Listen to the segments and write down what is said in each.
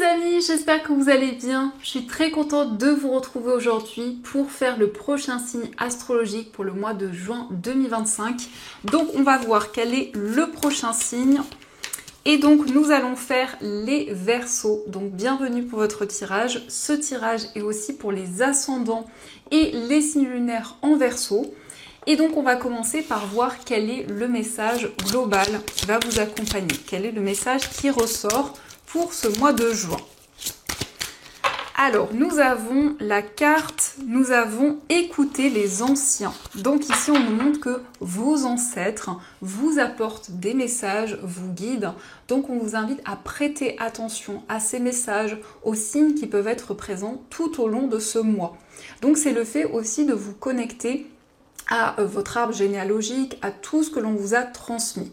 amis, j'espère que vous allez bien. Je suis très contente de vous retrouver aujourd'hui pour faire le prochain signe astrologique pour le mois de juin 2025. Donc on va voir quel est le prochain signe. Et donc nous allons faire les Verseaux. Donc bienvenue pour votre tirage. Ce tirage est aussi pour les ascendants et les signes lunaires en Verseau. Et donc on va commencer par voir quel est le message global qui va vous accompagner. Quel est le message qui ressort pour ce mois de juin. Alors, nous avons la carte, nous avons écouté les anciens. Donc ici, on nous montre que vos ancêtres vous apportent des messages, vous guident. Donc on vous invite à prêter attention à ces messages, aux signes qui peuvent être présents tout au long de ce mois. Donc c'est le fait aussi de vous connecter à votre arbre généalogique, à tout ce que l'on vous a transmis.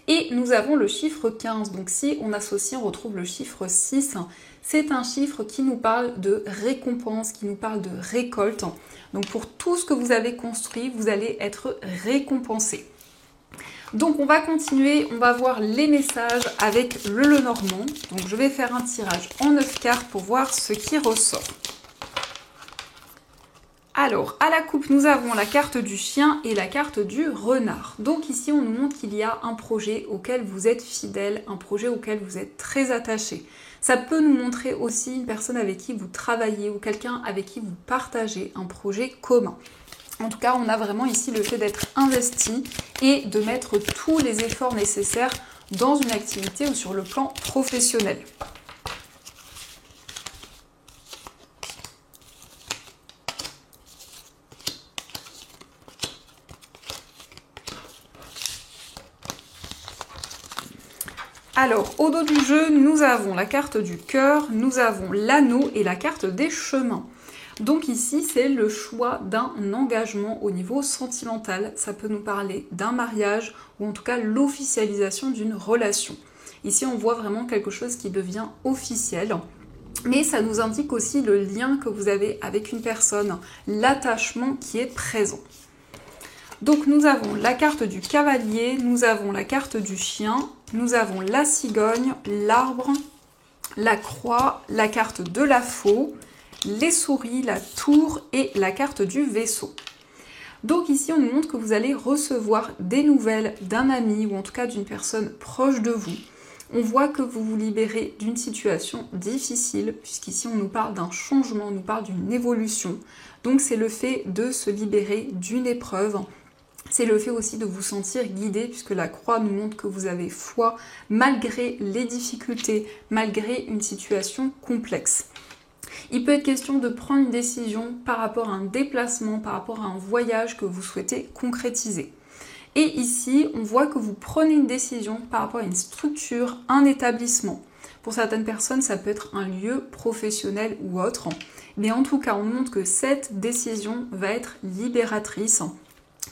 Et nous avons le chiffre 15, donc si on associe, on retrouve le chiffre 6, c'est un chiffre qui nous parle de récompense, qui nous parle de récolte. Donc pour tout ce que vous avez construit, vous allez être récompensé. Donc on va continuer, on va voir les messages avec le Lenormand. Donc je vais faire un tirage en 9 cartes pour voir ce qui ressort. Alors, à la coupe, nous avons la carte du chien et la carte du renard. Donc ici, on nous montre qu'il y a un projet auquel vous êtes fidèle, un projet auquel vous êtes très attaché. Ça peut nous montrer aussi une personne avec qui vous travaillez ou quelqu'un avec qui vous partagez un projet commun. En tout cas, on a vraiment ici le fait d'être investi et de mettre tous les efforts nécessaires dans une activité ou sur le plan professionnel. Alors, au dos du jeu, nous avons la carte du cœur, nous avons l'anneau et la carte des chemins. Donc ici, c'est le choix d'un engagement au niveau sentimental. Ça peut nous parler d'un mariage ou en tout cas l'officialisation d'une relation. Ici, on voit vraiment quelque chose qui devient officiel. Mais ça nous indique aussi le lien que vous avez avec une personne, l'attachement qui est présent. Donc nous avons la carte du cavalier, nous avons la carte du chien, nous avons la cigogne, l'arbre, la croix, la carte de la faux, les souris, la tour et la carte du vaisseau. Donc ici on nous montre que vous allez recevoir des nouvelles d'un ami ou en tout cas d'une personne proche de vous. On voit que vous vous libérez d'une situation difficile, puisqu'ici on nous parle d'un changement, on nous parle d'une évolution. Donc c'est le fait de se libérer d'une épreuve. C'est le fait aussi de vous sentir guidé, puisque la croix nous montre que vous avez foi malgré les difficultés, malgré une situation complexe. Il peut être question de prendre une décision par rapport à un déplacement, par rapport à un voyage que vous souhaitez concrétiser. Et ici, on voit que vous prenez une décision par rapport à une structure, un établissement. Pour certaines personnes, ça peut être un lieu professionnel ou autre. Mais en tout cas, on montre que cette décision va être libératrice,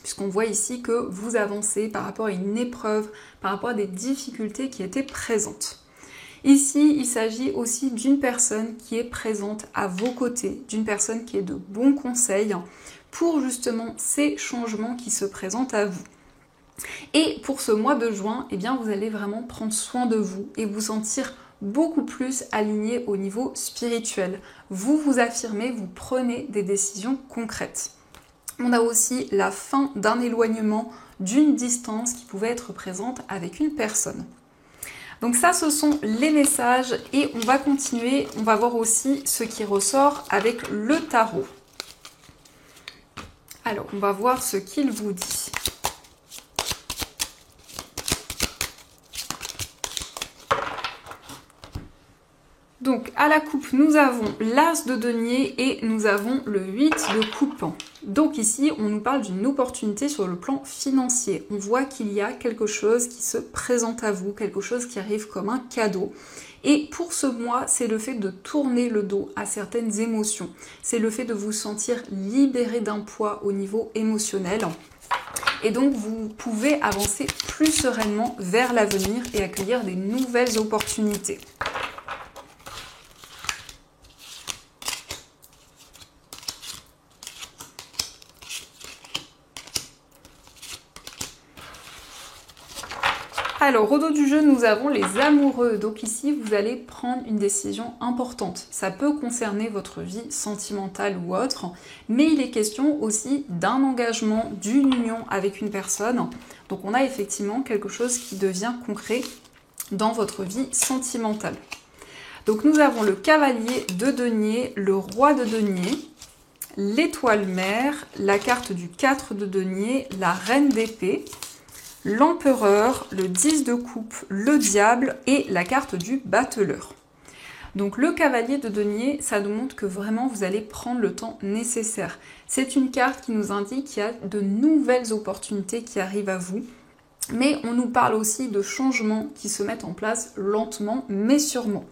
puisqu'on voit ici que vous avancez par rapport à une épreuve, par rapport à des difficultés qui étaient présentes. Ici, il s'agit aussi d'une personne qui est présente à vos côtés, d'une personne qui est de bons conseils pour justement ces changements qui se présentent à vous. Et pour ce mois de juin, eh bien, vous allez vraiment prendre soin de vous et vous sentir beaucoup plus aligné au niveau spirituel. Vous vous affirmez, vous prenez des décisions concrètes. On a aussi la fin d'un éloignement, d'une distance qui pouvait être présente avec une personne. Donc ça, ce sont les messages et on va continuer. On va voir aussi ce qui ressort avec le tarot. Alors, on va voir ce qu'il vous dit. Donc à la coupe, nous avons l'as de denier et nous avons le 8 de coupe. Donc ici, on nous parle d'une opportunité sur le plan financier. On voit qu'il y a quelque chose qui se présente à vous, quelque chose qui arrive comme un cadeau. Et pour ce mois, c'est le fait de tourner le dos à certaines émotions. C'est le fait de vous sentir libéré d'un poids au niveau émotionnel. Et donc, vous pouvez avancer plus sereinement vers l'avenir et accueillir des nouvelles opportunités. Alors, au dos du jeu, nous avons les amoureux. Donc ici, vous allez prendre une décision importante. Ça peut concerner votre vie sentimentale ou autre, mais il est question aussi d'un engagement, d'une union avec une personne. Donc on a effectivement quelque chose qui devient concret dans votre vie sentimentale. Donc nous avons le cavalier de denier, le roi de denier, l'étoile mère, la carte du 4 de denier, la reine d'épée, l'empereur, le 10 de coupe, le diable et la carte du battleur. Donc le cavalier de denier, ça nous montre que vraiment vous allez prendre le temps nécessaire. C'est une carte qui nous indique qu'il y a de nouvelles opportunités qui arrivent à vous. Mais on nous parle aussi de changements qui se mettent en place lentement mais sûrement.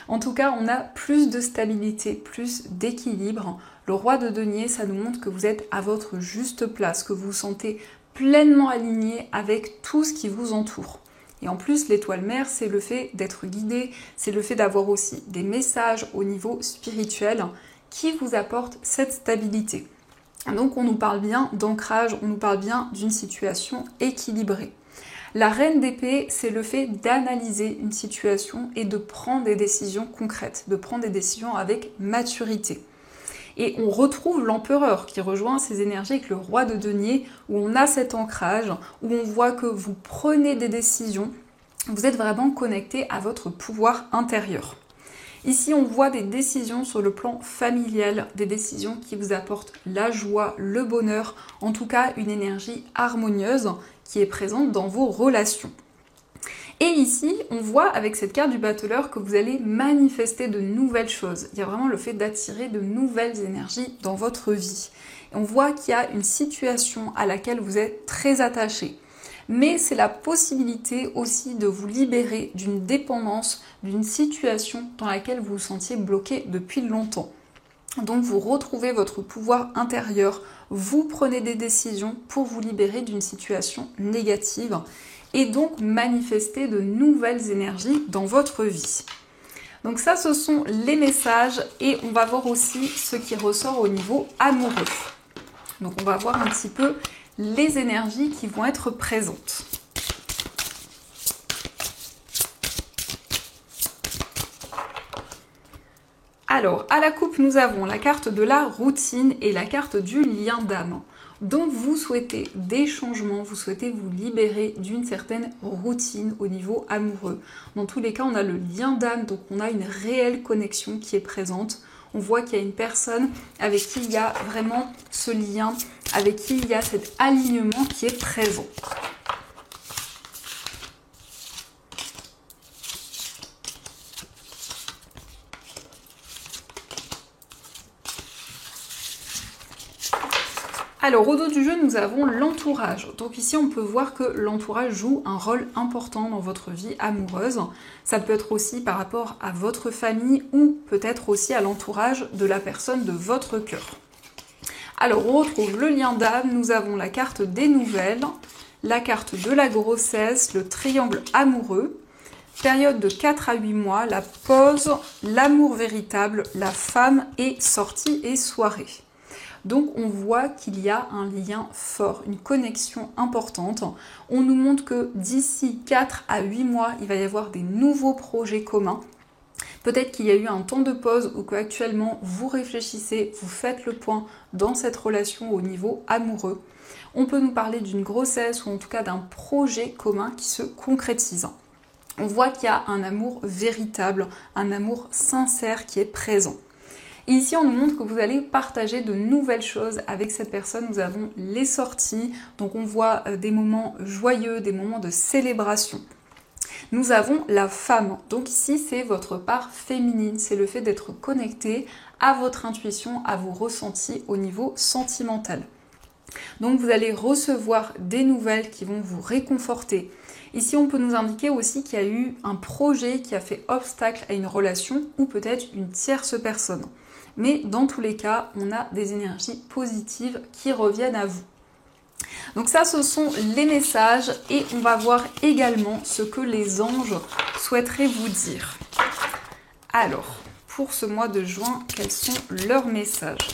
En tout cas, on a plus de stabilité, plus d'équilibre. Le roi de denier, ça nous montre que vous êtes à votre juste place, que vous vous sentez pleinement aligné avec tout ce qui vous entoure. Et en plus, l'étoile mère, c'est le fait d'être guidé, c'est le fait d'avoir aussi des messages au niveau spirituel qui vous apportent cette stabilité. Donc on nous parle bien d'ancrage, on nous parle bien d'une situation équilibrée. La reine d'épée, c'est le fait d'analyser une situation et de prendre des décisions concrètes, de prendre des décisions avec maturité. Et on retrouve l'empereur qui rejoint ces énergies avec le roi de denier, où on a cet ancrage, où on voit que vous prenez des décisions, vous êtes vraiment connecté à votre pouvoir intérieur. Ici, on voit des décisions sur le plan familial, des décisions qui vous apportent la joie, le bonheur, en tout cas une énergie harmonieuse qui est présente dans vos relations. Et ici, on voit avec cette carte du battleur que vous allez manifester de nouvelles choses. Il y a vraiment le fait d'attirer de nouvelles énergies dans votre vie. Et on voit qu'il y a une situation à laquelle vous êtes très attaché. Mais c'est la possibilité aussi de vous libérer d'une dépendance, d'une situation dans laquelle vous vous sentiez bloqué depuis longtemps. Donc vous retrouvez votre pouvoir intérieur, vous prenez des décisions pour vous libérer d'une situation négative et donc manifester de nouvelles énergies dans votre vie. Donc ça, ce sont les messages et on va voir aussi ce qui ressort au niveau amoureux. Donc on va voir un petit peu les énergies qui vont être présentes. Alors, à la coupe, nous avons la carte de la routine et la carte du lien d'âme. Donc, vous souhaitez des changements, vous souhaitez vous libérer d'une certaine routine au niveau amoureux. Dans tous les cas, on a le lien d'âme, donc on a une réelle connexion qui est présente. On voit qu'il y a une personne avec qui il y a vraiment ce lien, avec qui il y a cet alignement qui est présent. Alors au dos du jeu, nous avons l'entourage. Donc ici, on peut voir que l'entourage joue un rôle important dans votre vie amoureuse. Ça peut être aussi par rapport à votre famille ou peut-être aussi à l'entourage de la personne de votre cœur. Alors on retrouve le lien d'âme, nous avons la carte des nouvelles, la carte de la grossesse, le triangle amoureux, période de 4 à 8 mois, la pause, l'amour véritable, la femme et sortie et soirée. Donc on voit qu'il y a un lien fort, une connexion importante. On nous montre que d'ici 4 à 8 mois, il va y avoir des nouveaux projets communs. Peut-être qu'il y a eu un temps de pause ou qu'actuellement vous réfléchissez, vous faites le point dans cette relation au niveau amoureux. On peut nous parler d'une grossesse ou en tout cas d'un projet commun qui se concrétise. On voit qu'il y a un amour véritable, un amour sincère qui est présent. Et ici, on nous montre que vous allez partager de nouvelles choses avec cette personne. Nous avons les sorties, donc on voit des moments joyeux, des moments de célébration. Nous avons la femme, donc ici, c'est votre part féminine. C'est le fait d'être connecté à votre intuition, à vos ressentis au niveau sentimental. Donc vous allez recevoir des nouvelles qui vont vous réconforter. Ici, on peut nous indiquer aussi qu'il y a eu un projet qui a fait obstacle à une relation ou peut-être une tierce personne. Mais dans tous les cas, on a des énergies positives qui reviennent à vous. Donc ça, ce sont les messages et on va voir également ce que les anges souhaiteraient vous dire. Alors, pour ce mois de juin, quels sont leurs messages ?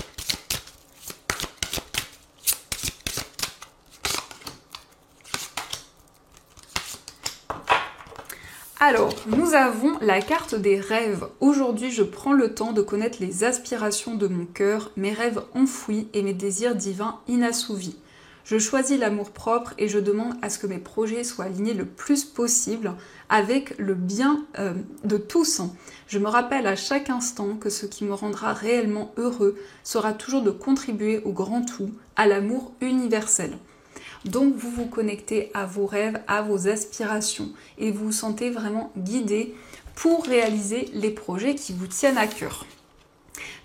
Alors, nous avons la carte des rêves. Aujourd'hui, je prends le temps de connaître les aspirations de mon cœur, mes rêves enfouis et mes désirs divins inassouvis. Je choisis l'amour-propre et je demande à ce que mes projets soient alignés le plus possible avec le bien de tous. Je me rappelle à chaque instant que ce qui me rendra réellement heureux sera toujours de contribuer au grand tout, à l'amour universel. Donc vous vous connectez à vos rêves, à vos aspirations et vous vous sentez vraiment guidé pour réaliser les projets qui vous tiennent à cœur.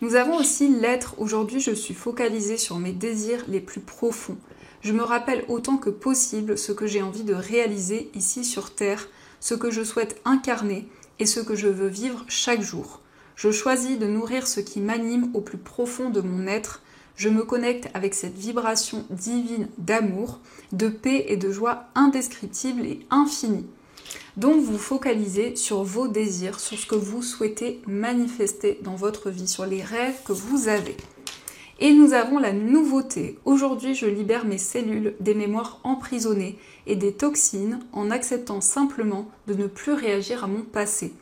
Nous avons aussi l'être. Aujourd'hui, je suis focalisée sur mes désirs les plus profonds. Je me rappelle autant que possible ce que j'ai envie de réaliser ici sur Terre, ce que je souhaite incarner et ce que je veux vivre chaque jour. Je choisis de nourrir ce qui m'anime au plus profond de mon être. Je me connecte avec cette vibration divine d'amour, de paix et de joie indescriptible et infinie. Donc vous focalisez sur vos désirs, sur ce que vous souhaitez manifester dans votre vie, sur les rêves que vous avez. Et nous avons la nouveauté. Aujourd'hui, je libère mes cellules des mémoires emprisonnées et des toxines en acceptant simplement de ne plus réagir à mon passé.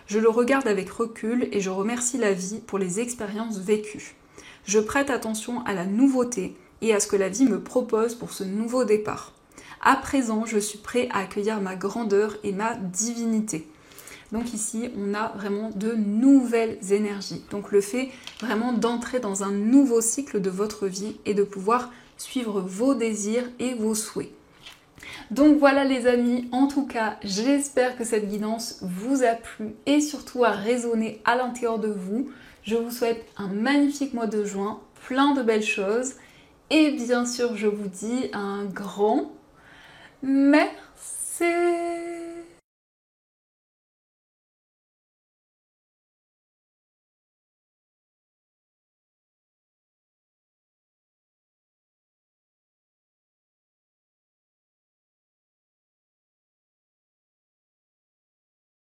Je le regarde avec recul et je remercie la vie pour les expériences vécues. Je prête attention à la nouveauté et à ce que la vie me propose pour ce nouveau départ. À présent, je suis prêt à accueillir ma grandeur et ma divinité. Donc ici, on a vraiment de nouvelles énergies. Donc le fait vraiment d'entrer dans un nouveau cycle de votre vie et de pouvoir suivre vos désirs et vos souhaits. Donc voilà les amis, en tout cas, j'espère que cette guidance vous a plu et surtout a résonné à l'intérieur de vous. Je vous souhaite un magnifique mois de juin, plein de belles choses. Et bien sûr, je vous dis un grand merci.